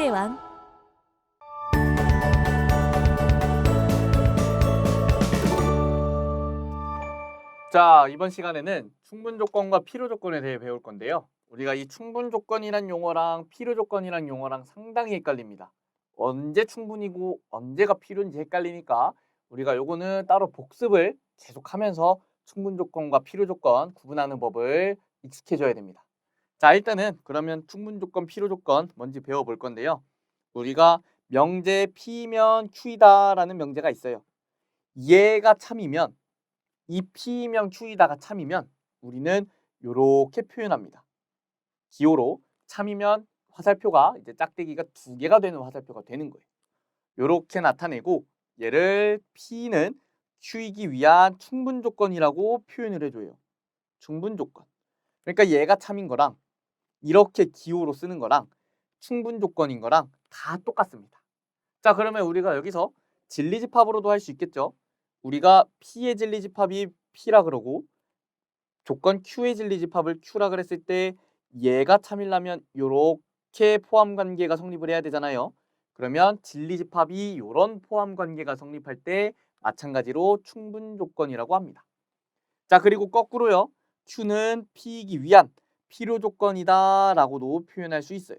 수학의 왕. 자, 이번 시간에는 충분 조건과 필요 조건에 대해 배울 건데요. 우리가 이 충분 조건이란 용어랑 필요 조건이란 용어랑 상당히 헷갈립니다. 언제 충분이고 언제가 필요인지 헷갈리니까 우리가 요거는 따로 복습을 계속하면서 충분 조건과 필요 조건 구분하는 법을 익숙해져야 됩니다. 자, 일단은 그러면 충분 조건, 필요 조건 뭔지 배워볼 건데요. 우리가 명제 P면 Q이다라는 명제가 있어요. 얘가 참이면 이 P명 Q이다가 참이면 우리는 요렇게 표현합니다. 기호로 참이면 화살표가 이제 짝대기가 2개가 되는 화살표가 되는 거예요. 요렇게 나타내고 얘를 P는 Q이기 위한 충분 조건이라고 표현을 해줘요. 충분 조건. 그러니까 얘가 참인 거랑 이렇게 기호로 쓰는 거랑 충분 조건인 거랑 다 똑같습니다. 자, 그러면 우리가 여기서 진리집합으로도 할 수 있겠죠. 우리가 P의 진리집합이 P라 그러고 조건 Q의 진리집합을 Q라 그랬을 때 얘가 참이려면 요렇게 포함관계가 성립을 해야 되잖아요. 그러면 진리집합이 요런 포함관계가 성립할 때 마찬가지로 충분조건이라고 합니다. 자, 그리고 거꾸로요. Q는 P이기 위한 필요조건이다 라고도 표현할 수 있어요.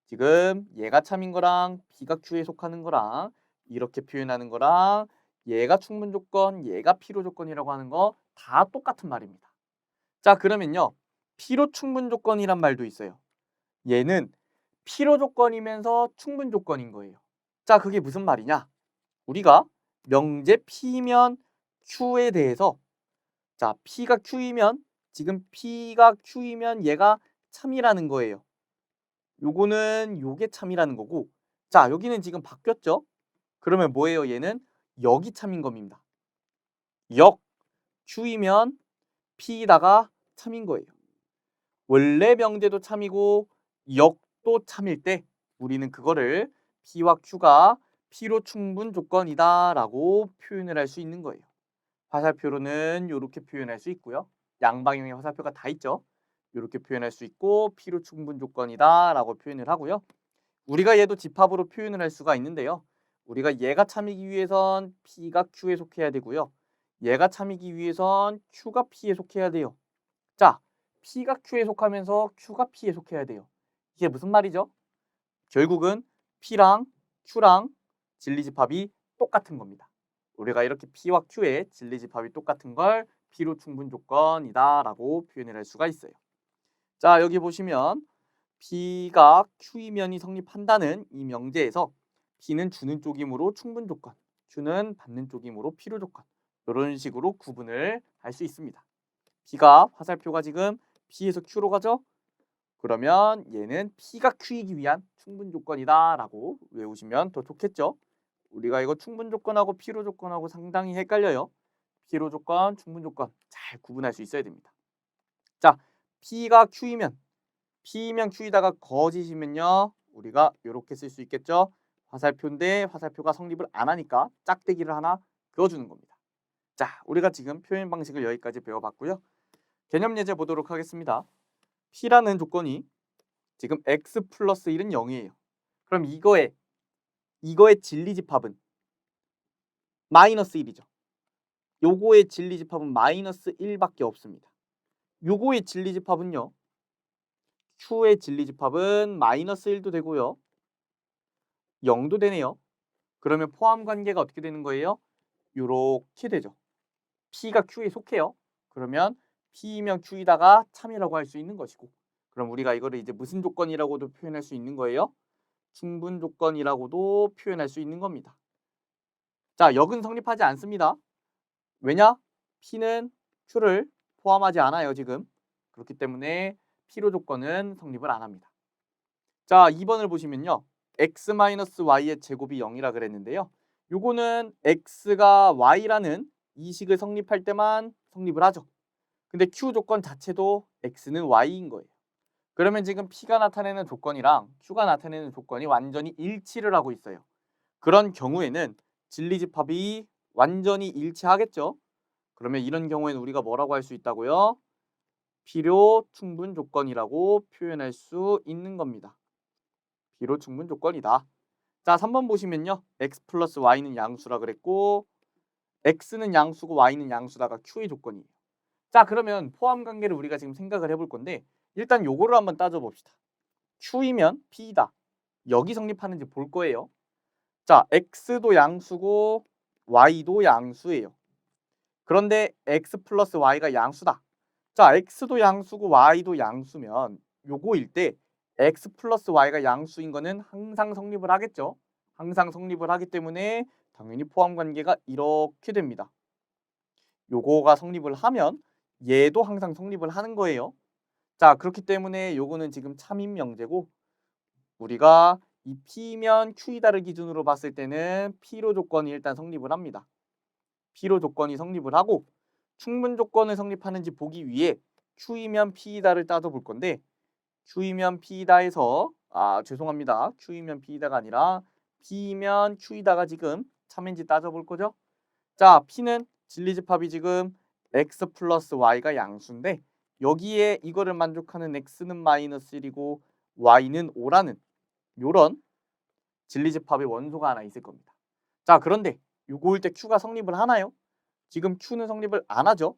지금 얘가 참인 거랑 B가 Q에 속하는 거랑 이렇게 표현하는 거랑 얘가 충분조건, 얘가 필요조건이라고 하는 거 다 똑같은 말입니다. 자, 그러면요. 필요 충분 조건이란 말도 있어요. 얘는 필요 조건이면서 충분 조건인 거예요. 자, 그게 무슨 말이냐? 우리가 명제 P면 Q에 대해서 자, P가 Q이면 지금 P가 Q이면 얘가 참이라는 거예요. 요거는 요게 참이라는 거고 자, 여기는 지금 바뀌었죠? 그러면 뭐예요? 얘는 역이 참인 겁니다. 역 Q이면 P다가 참인 거예요. 원래 명제도 참이고 역도 참일 때 우리는 그거를 P와 Q가 필요 충분 조건이다 라고 표현을 할 수 있는 거예요. 화살표로는 이렇게 표현할 수 있고요. 양방향의 화살표가 다 있죠. 이렇게 표현할 수 있고 필요 충분 조건이다 라고 표현을 하고요. 우리가 얘도 집합으로 표현을 할 수가 있는데요. 우리가 얘가 참이기 위해선 P가 Q에 속해야 되고요. 얘가 참이기 위해선 Q가 P에 속해야 돼요. 자, P가 Q에 속하면서 Q가 P에 속해야 돼요. 이게 무슨 말이죠? 결국은 P랑 Q랑 진리집합이 똑같은 겁니다. 우리가 이렇게 P와 Q의 진리집합이 똑같은 걸 필요 충분 조건이다 라고 표현을 할 수가 있어요. 자, 여기 보시면 P가 Q이면이 성립한다는 이 명제에서 P는 주는 쪽이므로 충분 조건, Q는 받는 쪽이므로 필요 조건 이런 식으로 구분을 할 수 있습니다. P가 화살표가 지금 P에서 Q로 가죠? 그러면 얘는 P가 Q이기 위한 충분 조건이다 라고 외우시면 더 좋겠죠? 우리가 이거 충분 조건하고 필요 조건하고 상당히 헷갈려요. 필요 조건, 충분 조건 잘 구분할 수 있어야 됩니다. 자, P가 Q이면 P면 Q이다가 거짓이면요. 우리가 이렇게 쓸 수 있겠죠? 화살표인데 화살표가 성립을 안 하니까 짝대기를 하나 그어주는 겁니다. 자, 우리가 지금 표현 방식을 여기까지 배워봤고요. 개념 예제 보도록 하겠습니다. P라는 조건이 지금 x 플러스 1은 0이에요. 그럼 이거의 진리집합은 마이너스 1이죠. 요거의 진리집합은 마이너스 1밖에 없습니다. 요거의 진리집합은요. Q의 진리집합은 마이너스 1도 되고요. 0도 되네요. 그러면 포함 관계가 어떻게 되는 거예요? 요렇게 되죠. P가 Q에 속해요. 그러면 P면 Q이다가 참이라고 할 수 있는 것이고 그럼 우리가 이거를 이제 무슨 조건이라고도 표현할 수 있는 거예요? 충분 조건이라고도 표현할 수 있는 겁니다. 자, 역은 성립하지 않습니다. 왜냐? P는 Q를 포함하지 않아요, 지금. 그렇기 때문에 필요 조건은 성립을 안 합니다. 자, 2번을 보시면요. x-y의 제곱이 0이라 그랬는데요. 요거는 x가 y라는 이식을 성립할 때만 성립을 하죠. 근데 Q 조건 자체도 x는 y인 거예요. 그러면 지금 P가 나타내는 조건이랑 Q가 나타내는 조건이 완전히 일치를 하고 있어요. 그런 경우에는 진리집합이 완전히 일치하겠죠. 그러면 이런 경우에는 우리가 뭐라고 할 수 있다고요? 필요 충분 조건이라고 표현할 수 있는 겁니다. B로 충분 조건이다. 자, 3번 보시면요. x 플러스 y는 양수라 그랬고 x는 양수고 y는 양수다가 q의 조건이에요. 자, 그러면 포함 관계를 우리가 지금 생각을 해볼 건데 일단 요거를 한번 따져봅시다. q이면 p이다. 여기 성립하는지 볼 거예요. 자, x도 양수고 y도 양수예요. 그런데 x 플러스 y가 양수다. 자, x도 양수고 y도 양수면 요거일 때 x 플러스 y가 양수인 거는 항상 성립을 하겠죠. 항상 성립을 하기 때문에 당연히 포함 관계가 이렇게 됩니다. 요거가 성립을 하면 얘도 항상 성립을 하는 거예요. 자, 그렇기 때문에 요거는 지금 참인 명제고 우리가 이 P면 Q이다를 기준으로 봤을 때는 P로 조건이 일단 성립을 합니다. P로 조건이 성립을 하고 충분 조건을 성립하는지 보기 위해 Q이면 P이다를 따져볼 건데 Q이면 P이다에서 죄송합니다. Q이면 P이다가 아니라 P면 Q이다가 지금 참인지 따져볼 거죠. 자, P는 진리집합이 지금 X 플러스 Y가 양수인데 여기에 이거를 만족하는 X는 마이너스 1이고 Y는 5라는 요런 진리집합의 원소가 하나 있을 겁니다. 자, 그런데 요거일 때 Q가 성립을 하나요? 지금 Q는 성립을 안 하죠.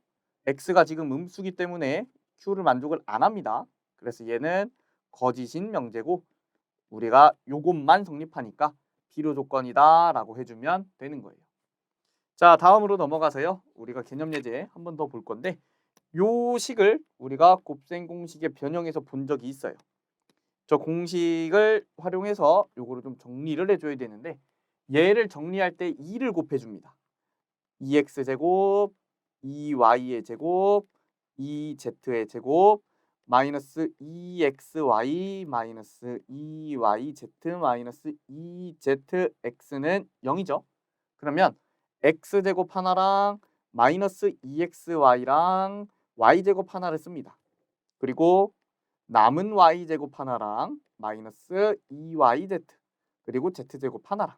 X가 지금 음수기 때문에 Q를 만족을 안 합니다. 그래서 얘는 거짓인 명제고 우리가 요것만 성립하니까 필요 조건이다 라고 해주면 되는 거예요. 자, 다음으로 넘어가서요. 우리가 개념 예제 한 번 더 볼 건데 요 식을 우리가 곱셈 공식에 변형해서 본 적이 있어요. 저 공식을 활용해서 요거를 좀 정리를 해줘야 되는데 얘를 정리할 때 2를 곱해줍니다. 2x제곱, 2y의 제곱, 2z의 제곱, 마이너스 2xy, 마이너스 2yz, 마이너스 2zx는 0이죠. 그러면 x제곱 하나랑 마이너스 2xy랑 y제곱 하나를 씁니다. 그리고 남은 y제곱 하나랑 마이너스 2yz 그리고 z제곱 하나랑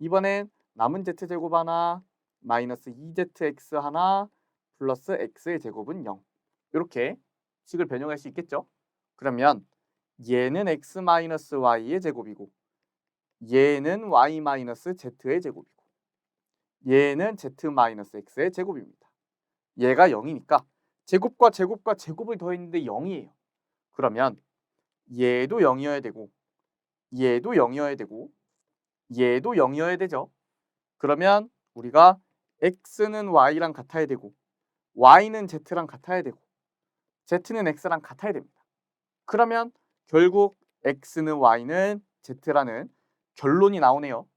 이번엔 남은 z제곱 하나 마이너스 2zx 하나 플러스 x의 제곱은 0 이렇게 식을 변형할 수 있겠죠. 그러면 얘는 x 마이너스 y의 제곱이고 얘는 y 마이너스 z의 제곱이고 얘는 z 마이너스 x의 제곱입니다. 얘가 0이니까 제곱과 제곱과 제곱을 더했는데 0이에요. 그러면 얘도 0이어야 되고 얘도 0이어야 되고 얘도 0이어야 되죠. 그러면 우리가 x는 y랑 같아야 되고 y는 z랑 같아야 되고 z는 x랑 같아야 됩니다. 그러면 결국 x는 y는 z라는 결론이 나오네요.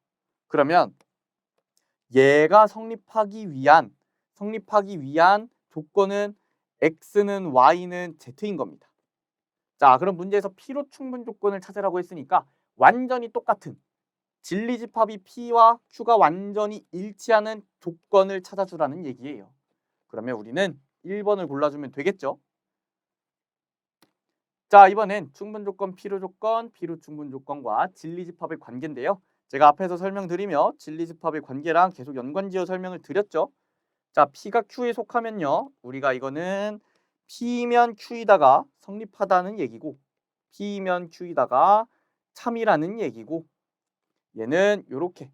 그러면 얘가 성립하기 위한 조건은 x는 y는 z인 겁니다. 자, 그럼 문제에서 P로 충분 조건을 찾으라고 했으니까 완전히 똑같은 진리집합이 P와 Q가 완전히 일치하는 조건을 찾아주라는 얘기예요. 그러면 우리는 1번을 골라주면 되겠죠. 자, 이번엔 충분 조건, 필요 조건, 비로 충분 조건과 진리집합의 관계인데요. 제가 앞에서 설명드리며 진리집합의 관계랑 계속 연관지어 설명을 드렸죠. 자, P가 Q에 속하면요. 우리가 이거는 P면 Q이다가 성립하다는 얘기고 P면 Q이다가 참이라는 얘기고 얘는 이렇게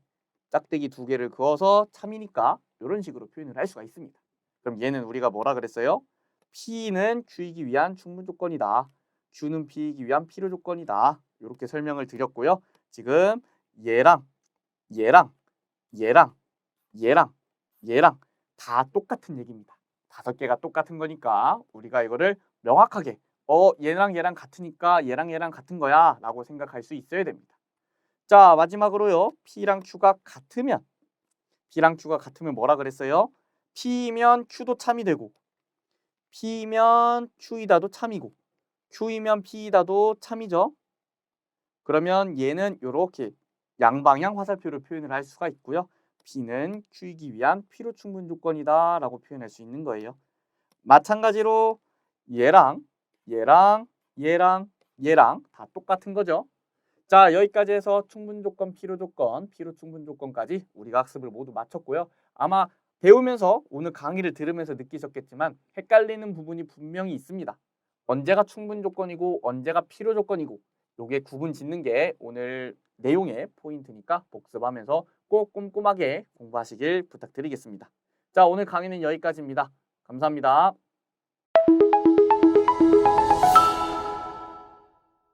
짝대기 두 개를 그어서 참이니까 이런 식으로 표현을 할 수가 있습니다. 그럼 얘는 우리가 뭐라 그랬어요? P는 Q이기 위한 충분 조건이다. Q는 P이기 위한 필요 조건이다. 이렇게 설명을 드렸고요. 지금 얘랑 다 똑같은 얘기입니다. 5개가 똑같은 거니까 우리가 이거를 명확하게 얘랑 같으니까 얘랑 같은 거야 라고 생각할 수 있어야 됩니다. 자, 마지막으로요. P랑 Q가 같으면 뭐라 그랬어요? P면 Q도 참이 되고 P면 Q이다도 참이고 Q이면 P이다도 참이죠. 그러면 얘는 이렇게 양방향 화살표를 표현을 할 수가 있고요. P는 Q이기 위한 필요 충분 조건이다 라고 표현할 수 있는 거예요. 마찬가지로 얘랑 다 똑같은 거죠. 자, 여기까지 해서 충분 조건, 필요 조건, 필요 충분 조건까지 우리가 학습을 모두 마쳤고요. 아마 배우면서 오늘 강의를 들으면서 느끼셨겠지만 헷갈리는 부분이 분명히 있습니다. 언제가 충분 조건이고 언제가 필요 조건이고 요게 구분 짓는 게 오늘 내용의 포인트니까 복습하면서 꼭 꼼꼼하게 공부하시길 부탁드리겠습니다. 자, 오늘 강의는 여기까지입니다. 감사합니다.